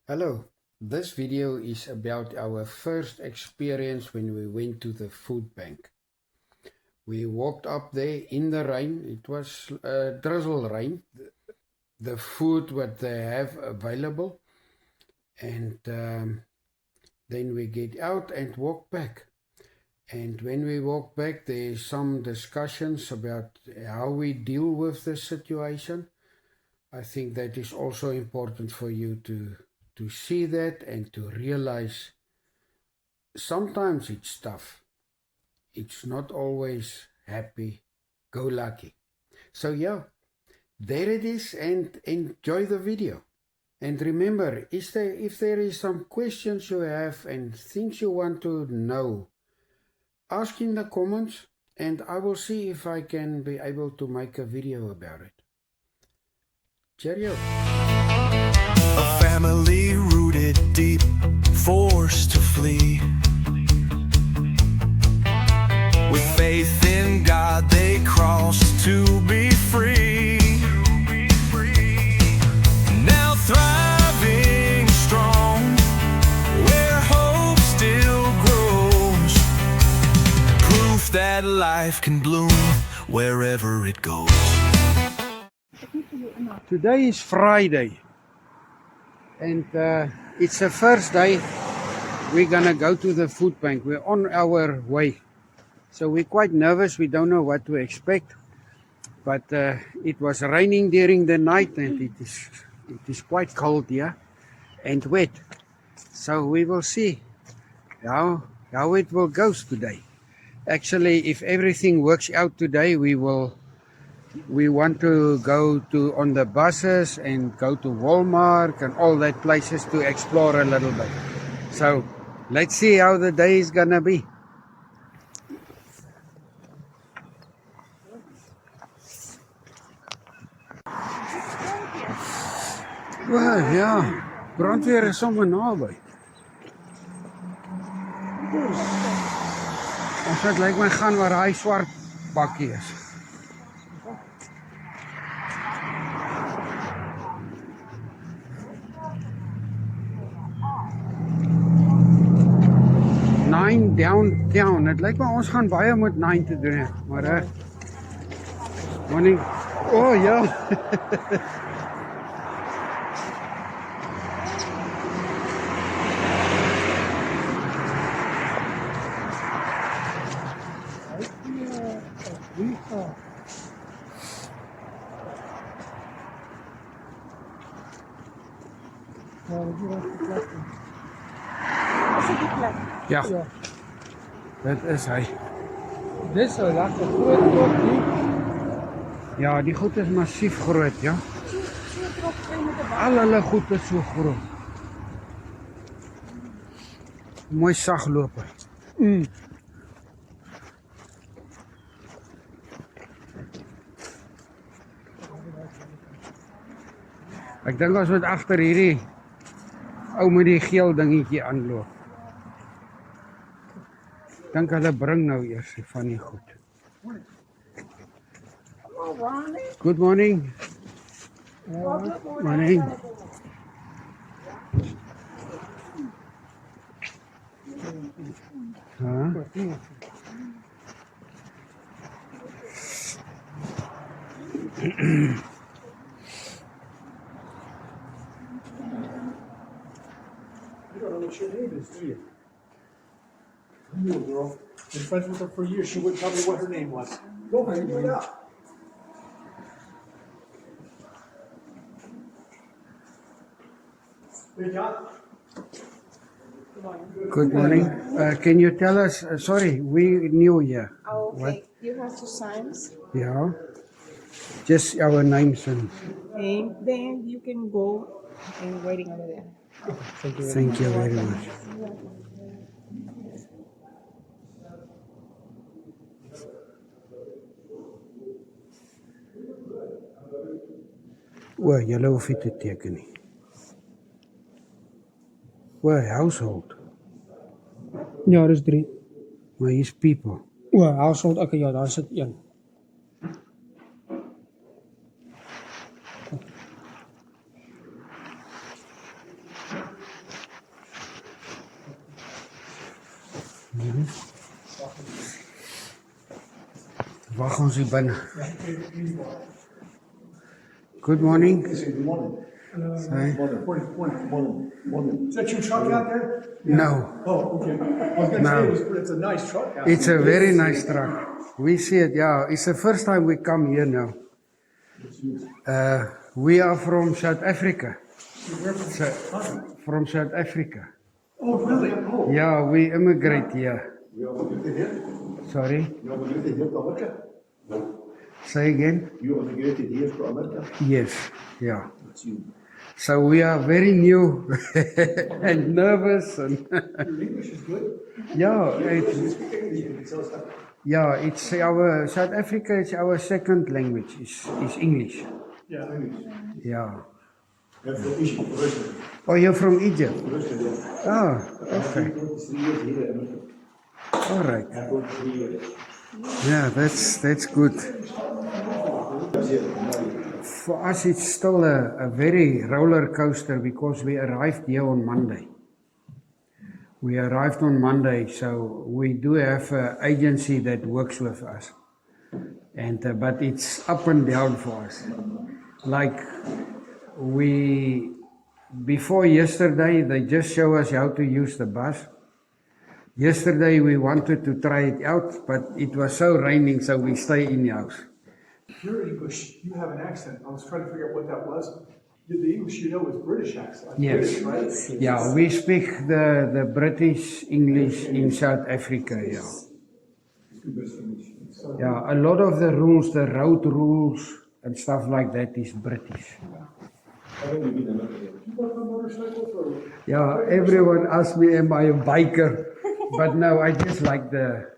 Hello, this video is about our first experience when we went to the food bank. We walked up there in the rain. It was drizzle rain. The food what they have available, and then we get out and walk back. And when we walk back, there's some discussions about how we deal with the situation. I think that is also important for you to see that and to realize sometimes it's tough. It's not always happy-go-lucky. So yeah, there it is, and enjoy the video. And remember, if there is some questions you have and things you want to know, ask in the comments and I will see if I can be able to make a video about it. Cheerio. A family rooted deep, forced to flee. With faith in God they crossed to be free. Now thriving strong, where hope still grows. Proof that life can bloom wherever it goes. Today is Friday, and it's the first day we're gonna go to the food bank. We're on our way, so we're quite nervous. We don't know what to expect, but it was raining during the night, and it is quite cold here and wet. So we will see how it will go today. Actually, if everything works out today, we want to go to on the buses and go to Walmart and all that places to explore a little bit. So let's see how the day is gonna be. Well, ja, brandweer is sommer naby. Ons het lyk my gaan waar hy swart bakkie is. Nine downtown. Het lyk my ons gaan baie met 9 te doen, maar morning. Oh ja. Ja, dit is hy. Dit is 'n lekker groot pot nie. Ja, die goed is massief groot, ja. So trop kry met 'n bak. Al hulle goed is so groot. Mooi sagloper. Ek dink ons moet agter hierdie ou met die geel dingetjie aanloop. Dink hulle bring nou eers van die goed. Oh, Ronnie. Good morning. Morning. You don't know what your name is, do you? Come here, girl. Been friends with her for years. She wouldn't tell me what her name was. Go ahead, do it up. Hey, John. Good morning. Can you tell us, sorry, we new here. Oh, okay. What? You have to signs. Yeah. Just our names and And then you can go and waiting over there. thank you very much. O, julle hoef nie te teken nie. O, household. Ja, dis 3. Maar hier's people. O, household, okay, ja, daar sit 1. Wag ons hier binne. Good morning. Good morning. Sorry. Morning. Is that your truck out there? No, Oh, okay. I was gonna say, it's a nice truck out it's a very nice truck. We see it, yeah. It's the first time we come here now. We are from South Africa. From South Africa. Oh, really? Oh. Yeah, we immigrate here. You immigrated Sorry, here to America? say again? You immigrated here to America? Yes, yeah. That's you. So we are very new and nervous and Your English is good. yeah, You speak English, you can tell us that. yeah, it's our South Africa is our second language is English. Yeah. Yeah. I'm from Egypt originally. Oh, you're from Egypt? Originally, yeah. Oh, okay. I'm 23 years here in America. All right. I'm 23 years. Yeah, that's good. For us, it's still a very roller coaster because we arrived here on Monday. We arrived on Monday, so we do have an agency that works with us. And but it's up and down for us. Like before yesterday, they just show us how to use the bus. Yesterday we wanted to try it out, but it was so raining, so we stay in the house. Your English, you have an accent. I was trying to figure out what that was. The English you know is British accent. Yes. British, right? Yeah, we speak the British English in South Africa, yeah. Yeah, a lot of the rules, the road rules and stuff like that is British. You work on motorcycles or? Yeah, everyone asks me, am I a biker? But no, I just like the,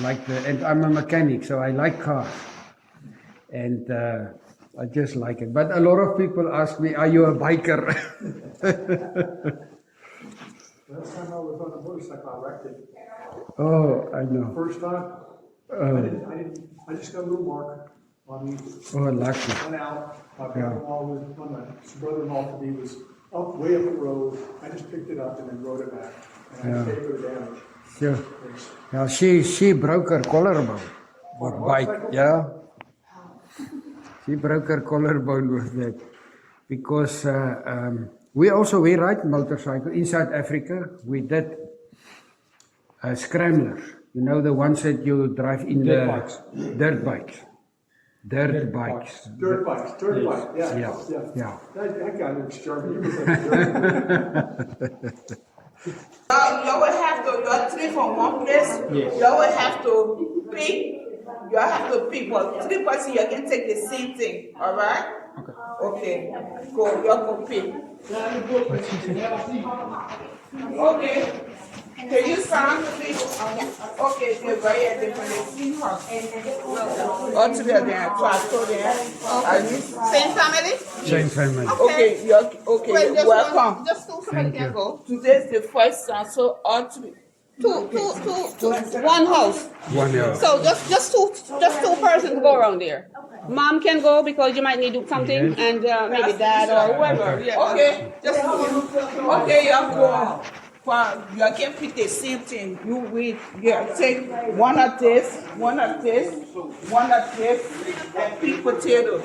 and I'm a mechanic, so I like cars. And I just like it. But a lot of people ask me, are you a biker? Last time I was on a motorcycle, I wrecked it. Oh, I know. First time, I just got a little mark on me. Oh, lucky. Went out. My brother-in-law to me was way up the road. I just picked it up and then rode it back. And I paid for the damage. Sure. Yeah, she broke her collarbone with bike. Yeah. She broke her collarbone with that because we ride motorcycle in South Africa. We did scramblers. You know the ones that you drive in Dirt bikes. Dirt bikes. Dirt bikes. Dirt bikes, yeah. Yeah. That guy looks German. He was like German. You will have to, you're three from one place. Yes. You will have to pick. You have to pick, but 3 person you can take the same thing. All right? Okay. Go. You have to pick. Okay. Can you sound please? Okay, they're very different. They see her. All together, same family? Same family. Okay, you're okay. Wait, just Welcome. Just two somebody can go. Today's the first son, so all three. Two, one house. 1 hour. So just two persons go around there. Mom can go because you might need to do something, and maybe dad or whoever. Yeah. Okay, just okay. You go. You can pick the same thing. You will take one of this, one of this, one of this, and pick potato.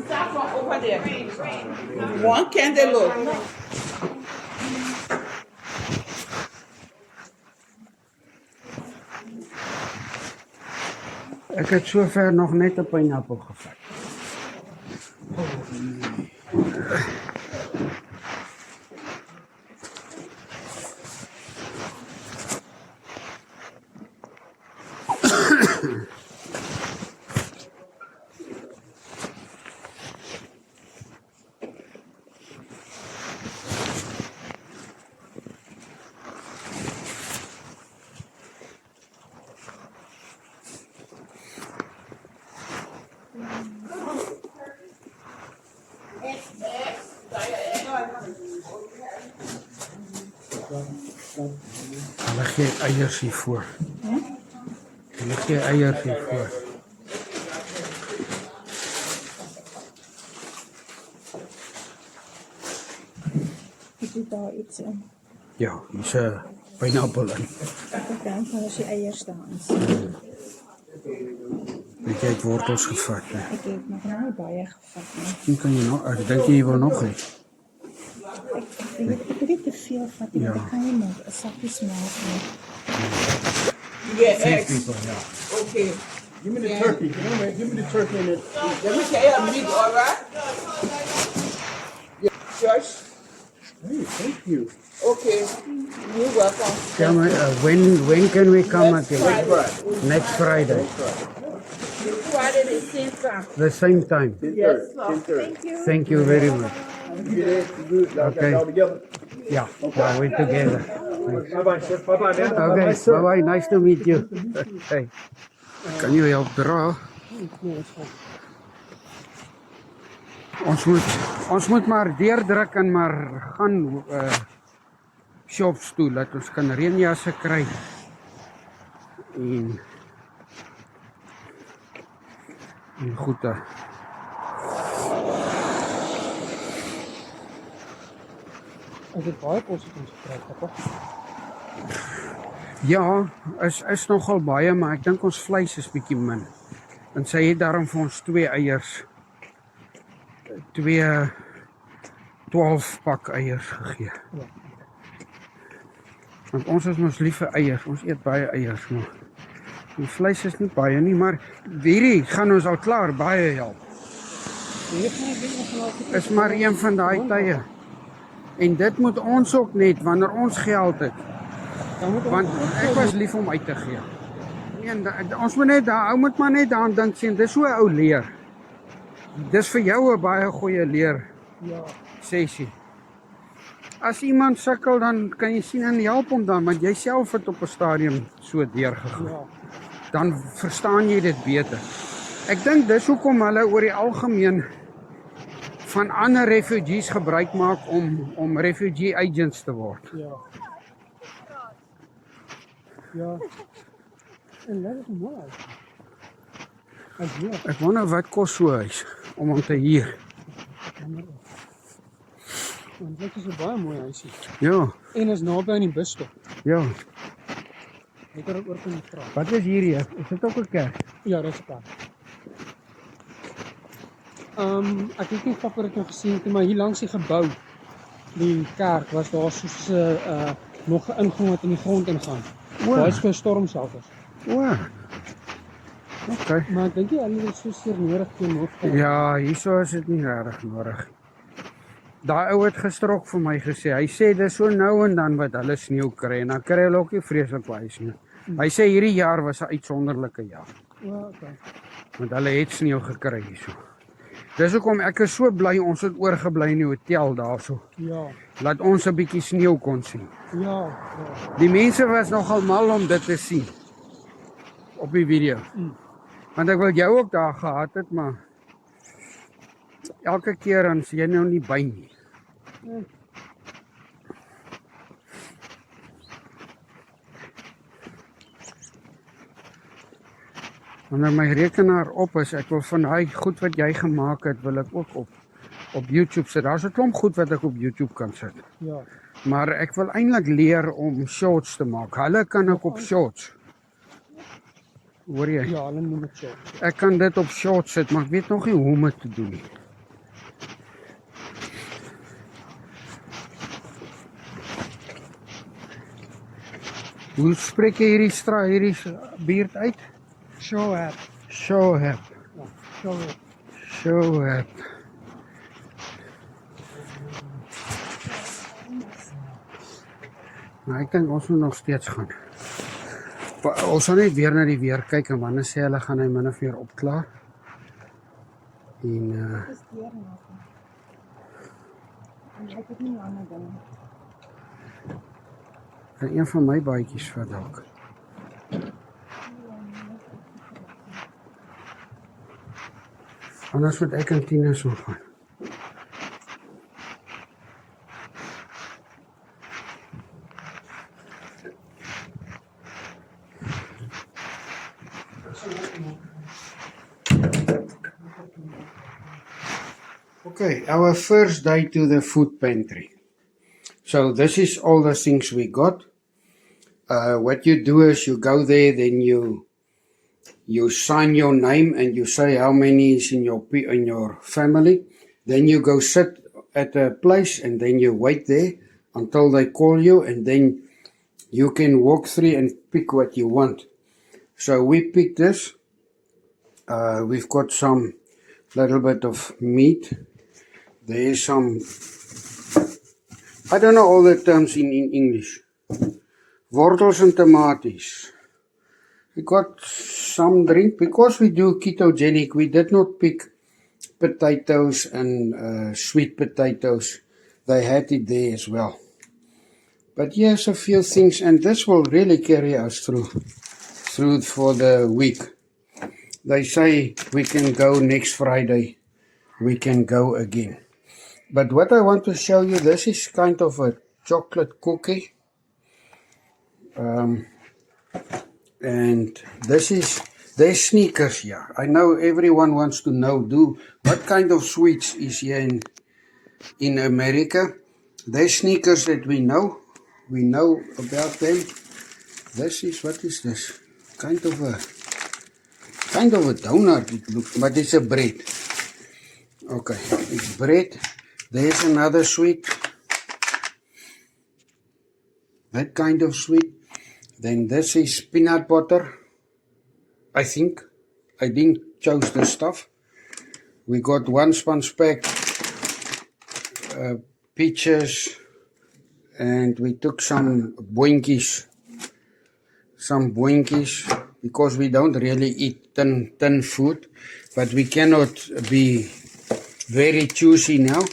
Start from over there. One cantaloupe. Ek het sover nog net 'n pineappel gevat. Hulle gee eiers hiervoor. Hulle gee eiers hiervoor. Dit is daar iets in. Ja, hier's 'n pineappel in. Ek dink maar as die eiers daar is. Weet jy, het wortels gevat, hè? Ek het nog nie baie gevat nie. Miskien kan jy nog, ek dink jy wil nog hê. Ek weet nie te veel vat nie, want ek kan nie maar 'n sakkie maak nie. Yeah, eggs. Ja. Okay. Give me the turkey. Give me the turkey and it. Let me tell you a meat, all right? Yeah, Josh. Hey, thank you. Okay. You're welcome. Tell me, when can we come Next again? Friday. Next Friday, Friday the same time. the same time. Yes, sir. Thank you very much. You get it? You good? Okay. Y'all together? Yeah, we're together. Bye-bye, sir. Bye-bye, man. Okay, bye-bye, nice to meet you. Hey, kan jy help dra? Ons moet maar deurdruk en maar gaan shops toe, dat ons kan reënjasse kry. En goede. Ek het baie kos het ons gekry, papa. Ja, is nogal baie, maar ek dink ons vleis is bietjie min. En sy het daarom vir ons 2 eiers, 2 12 pak eiers gegee. Want ons is mos lief vir eiers, ons eet baie eiers, maar die vleis is nie baie nie, maar hierdie gaan ons al klaar baie help. Is maar een van daai tye. En dit moet ons ook net, wanneer ons geld het. Want ek was lief om uit te gee. Nee, ons moet net daar, ou moet maar net daaraan dink sien, dis so 'n ou leer. Dis vir jou 'n baie goeie leer sessie. As iemand sukkel, dan kan jy sien en help hom dan, want jy self het op 'n stadium so deurgegaan. Dan verstaan jy dit beter. Ek dink dis hoekom hulle oor die algemeen van ander refugees gebruik maak om refugee agents te word. Ja. En dit is mooi. Ek wonder wat kos so 'n huis om hom te huur. Want dit is 'n baie mooi huisie. Ja, En is naby aan die busstop. ja. Ek het oor kan vra. Wat is hierdie? Is dit ook 'n kerk? Ja, dis 'n kerk. Ek het nie papa dit nog gesien nie, maar hier langs die gebou, die kerk, was daar soos nog 'n ingang wat in die grond ingaan. O. Daar is vir stormshelters. O. Okay. Maar ek dink nie hulle is so seer nodig teen Noord-Kaap. Ja, hierso is dit nie regtig nodig. Daai ou het gister ook vir my gesê, hy sê dis so nou en dan wat hulle sneeu kry en dan kry hulle ook nie vreeslik baie sneeu. Hy sê hierdie jaar was 'n uitsonderlike jaar, Ja, okay. want hulle het sneeu gekry hierso. Dis hoekom ek is so bly ons het oorgebly in die hotel daarso. Ja, Laat ons 'n bietjie sneeu kon sien. ja. Die mense was nogal mal om dit te sien op die video. Want ek wil jou ook daar gehad het, maar elke keer dan is jy nou nie by nie. Wanneer my rekenaar op is, ek wil van daai goed wat jy gemaak het, wil ek ook op YouTube sit. Daar's 'n klomp goed wat ek op YouTube kan sit. Ja. Maar ek wil eintlik leer om shorts te maak. Hulle kan ook op shorts. Hoor jy? Ja, hulle noem dit so. Ek kan dit op shorts sit, maar ek weet nog nie hoe om dit te doen nie. Hoe spreek jy hierdie buurt uit? Show-up. Show-up. Ja, show-up. Show-up. Maar ek dink ons moet nog steeds gaan. Ons sal net weer na die weer kyk en wanneer sê hulle gaan hy min of meer opklaar. En Dis deur nog. En ek het nie ander ding. kan een van my baadjies vat dalk. Anders moet ek en Tina so gaan. Okay, our first day to the food pantry. So this is all the things we got. What you do is you go there, then you sign your name and you say how many is in your family. Then you go sit at a place and then you wait there until they call you, and then you can walk through and pick what you want. So we picked this. We've got some little bit of meat. There's some, I don't know all the terms in English. Wortels and tomatoes. We got some drink. Because we do ketogenic, we did not pick potatoes and sweet potatoes. They had it there as well. But yes, a few things, and this will really carry us through for the week. They say we can go next Friday. We can go again. But what I want to show you, this is kind of a chocolate cookie. And this is, there's Snickers here. I know everyone wants to know, what kind of sweets is here in America. There's Snickers that we know about them. This is, what is this? Kind of a donut it looks, but it's a bread. Okay, it's bread. There's another sweet. That kind of sweet. Then this is peanut butter. I think. I didn't choose the stuff. We got one sponge pack, peaches, and we took some boinkies. Because we don't really eat thin food, but we cannot be very choosy now.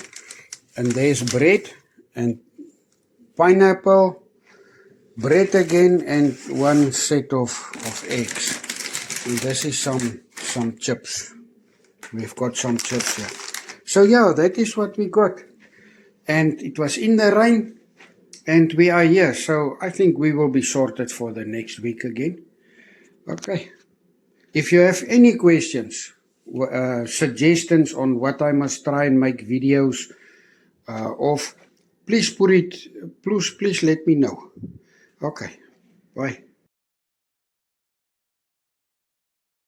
And there's bread and pineapple, bread again, and one set of eggs. And this is some chips. We've got some chips here. So yeah, that is what we got. And it was in the rain, and we are here. So I think we will be sorted for the next week again. Okay. If you have any questions, suggestions on what I must try and make videos of, please let me know. Okay. Bye.